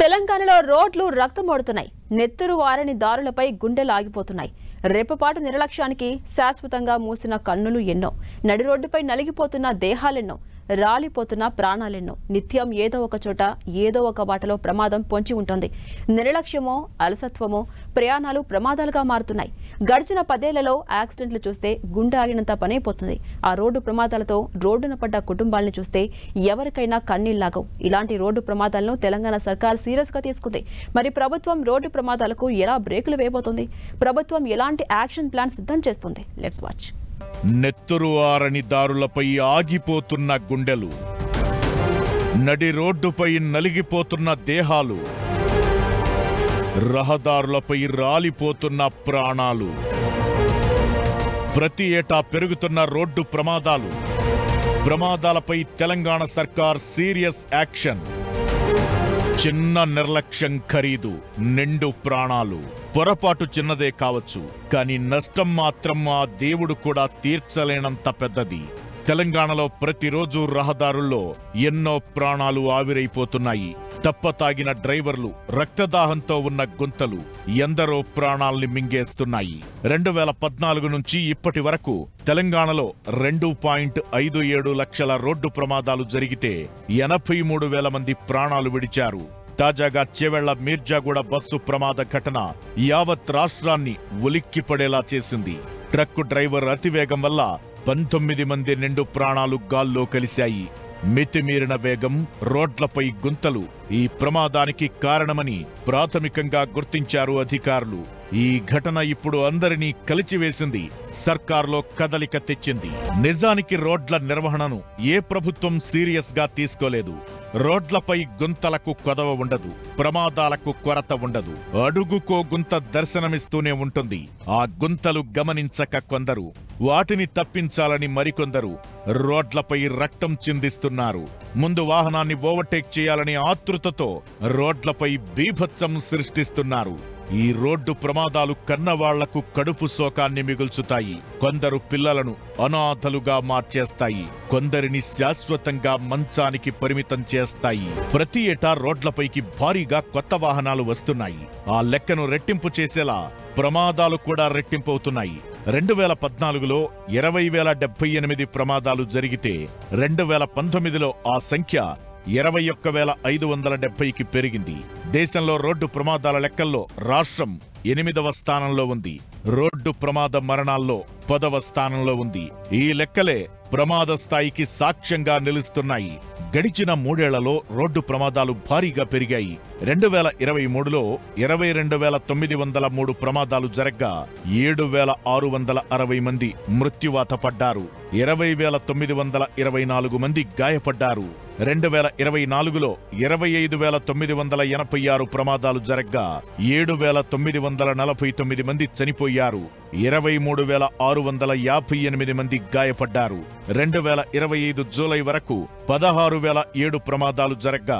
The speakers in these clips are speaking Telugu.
తెలంగాణలో రోడ్లు రక్తమోడుతున్నాయి. నెత్తురు వారని దారులపై గుండెలు ఆగిపోతున్నాయి. రెప్పపాటు నిర్లక్ష్యానికి శాశ్వతంగా మూసిన కన్నులు ఎన్నో, నడి రోడ్డుపై నలిగిపోతున్న దేహాలెన్నో, రాలిపోతున్న ప్రాణాలెన్నో. నిత్యం ఏదో ఒక చోట ఏదో ఒక బాటలో ప్రమాదం పొంచి ఉంటుంది. నిర్లక్ష్యమో అలసత్వమో ప్రయాణాలు ప్రమాదాలుగా మారుతున్నాయి. గడిచిన 10 ఏళ్లలో యాక్సిడెంట్లు చూస్తే గుండె ఆగినంత పనైపోతుంది. ఆ రోడ్డు ప్రమాదాలతో రోడ్డున పడ్డ కుటుంబాలను చూస్తే ఎవరికైనా కన్నీళ్లాగవు. ఇలాంటి రోడ్డు ప్రమాదాలను తెలంగాణ సర్కార్ సీరియస్ గా తీసుకుంది. మరి ప్రభుత్వం రోడ్డు ప్రమాదాలకు ఎలా బ్రేకులు వేయబోతుంది? ప్రభుత్వం ఎలాంటి యాక్షన్ ప్లాన్ సిద్ధం చేస్తుంది? Let's watch. నెత్తురు ఆరని దారులపై ఆగిపోతున్న గుండెలు, నడి రోడ్డుపై నలిగిపోతున్న దేహాలు, రహదారులపై రాలిపోతున్న ప్రాణాలు, ప్రతి ఏటా పెరుగుతున్న రోడ్డు ప్రమాదాలపై తెలంగాణ సర్కార్ సీరియస్ యాక్షన్. చిన్న నిర్లక్ష్యం ఖరీదు నిండు ప్రాణాలు. పొరపాటు చిన్నదే కావచ్చు, కానీ నష్టం మాత్రం ఆ దేవుడు కూడా తీర్చలేనంత పెద్దది. తెలంగాణలో ప్రతిరోజు రహదారుల్లో ఎన్నో ప్రాణాలు ఆవిరైపోతున్నాయి. తప్పతాగిన డ్రైవర్లు, రక్తదాహంతో ఉన్న గుంతలు ఎందరో ప్రాణాల్ని మింగేస్తున్నాయి. 2014 నుంచి ఇప్పటి వరకు తెలంగాణలో 2.57 లక్షల రోడ్డు ప్రమాదాలు జరిగితే 83,000 మంది ప్రాణాలు విడిచారు. తాజాగా చేవెళ్ల మీర్జాగూడ బస్సు ప్రమాద ఘటన యావత్ రాష్ట్రాన్ని ఉలిక్కిపడేలా చేసింది. ట్రక్కు డ్రైవర్ అతివేగం వల్ల 19 మంది నిండు ప్రాణాలు గాల్లో కలిశాయి. మితిమీరిన వేగం, రోడ్లపై గుంతలు ఈ ప్రమాదానికి కారణమని ప్రాథమికంగా గుర్తించారు అధికారులు. ఈ ఘటన ఇప్పుడు అందరినీ కలిచివేసింది, సర్కార్లో కదలిక తెచ్చింది. నిజానికి రోడ్ల నిర్వహణను ఏ ప్రభుత్వం సీరియస్ గా తీసుకోలేదు. రోడ్లపై గుంతలకు కొదవ ఉండదు, ప్రమాదాలకు కొరత ఉండదు. అడుగుకో గుంత దర్శనమిస్తూనే ఉంటుంది. ఆ గుంతలు గమనించక కొందరు, వాటిని తప్పించాలని మరికొందరు రోడ్లపై రక్తం చిందిస్తున్నారు. ముందు వాహనాన్ని ఓవర్టేక్ చేయాలని ఆతృతతో రోడ్లపై బీభత్సం సృష్టిస్తున్నారు. ఈ రోడ్డు ప్రమాదాలు కన్నవాళ్లకు కడుపు శోకాన్ని మిగుల్చుతాయి. కొందరు పిల్లలను అనాథలుగా మార్చేస్తాయి. కొందరిని శాశ్వతంగా మంచానికి పరిమితం చేస్తాయి. ప్రతి ఏటా రోడ్లపైకి భారీగా కొత్త వాహనాలు వస్తున్నాయి. ఆ లెక్కను రెట్టింపు చేసేలా ప్రమాదాలు కూడా రెట్టింపవుతున్నాయి. 2014లో 20,078 ప్రమాదాలు జరిగితే 2019లో ఆ సంఖ్య 21,570కి పెరిగింది. దేశంలో రోడ్డు ప్రమాదాల లెక్కల్లో రాష్ట్రం 8వ స్థానంలో ఉంది. రోడ్డు ప్రమాద మరణాల్లో 10వ స్థానంలో ఉంది. ఈ లెక్కలే ప్రమాద స్థాయికి సాక్ష్యంగా నిలుస్తున్నాయి. గడిచిన 3 ఏళ్లలో రోడ్డు ప్రమాదాలు భారీగా పెరిగాయి. 2023లో 22,903 ప్రమాదాలు జరగ్గా 7,660 మంది మృత్యువాత పడ్డారు. 20,924 మంది గాయపడ్డారు. 2024లో 25,986 ప్రమాదాలు జరగ్గా 7,949 మంది చనిపోయారు. 23,658 మంది గాయపడ్డారు. 2025 జూలై వరకు 16,007 ప్రమాదాలు జరగ్గా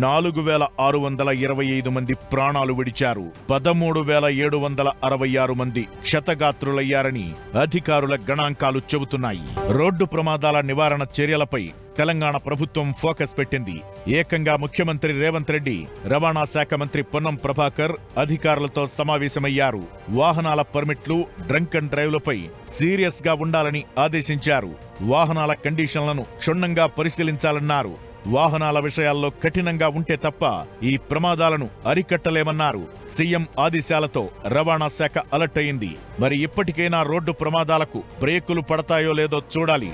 4,625 మంది ప్రాణాలు విడిచారు. 13,766 మంది క్షతగాత్రులయ్యారని అధికారుల గణాంకాలు చెబుతున్నాయి. రోడ్డు ప్రమాదాల నివారణ చర్యలపై తెలంగాణ ప్రభుత్వం ఫోకస్ పెట్టింది. ఏకంగా ముఖ్యమంత్రి రేవంత్ రెడ్డి, రవాణా శాఖ మంత్రి పొన్నం ప్రభాకర్ అధికారులతో సమావేశమయ్యారు. వాహనాల పర్మిట్లు, డ్రంక్ అండ్ డ్రైవ్లపై సీరియస్ గా ఉండాలని ఆదేశించారు. వాహనాల కండిషన్లను క్షుణ్ణంగా పరిశీలించాలన్నారు. వాహనాల విషయాల్లో కఠినంగా ఉంటే తప్ప ఈ ప్రమాదాలను అరికట్టలేమన్నారు. సీఎం ఆదేశాలతో రవాణా శాఖ అలర్ట్ అయింది. మరి ఇప్పటికైనా రోడ్డు ప్రమాదాలకు బ్రేకులు పడతాయో లేదో చూడాలి.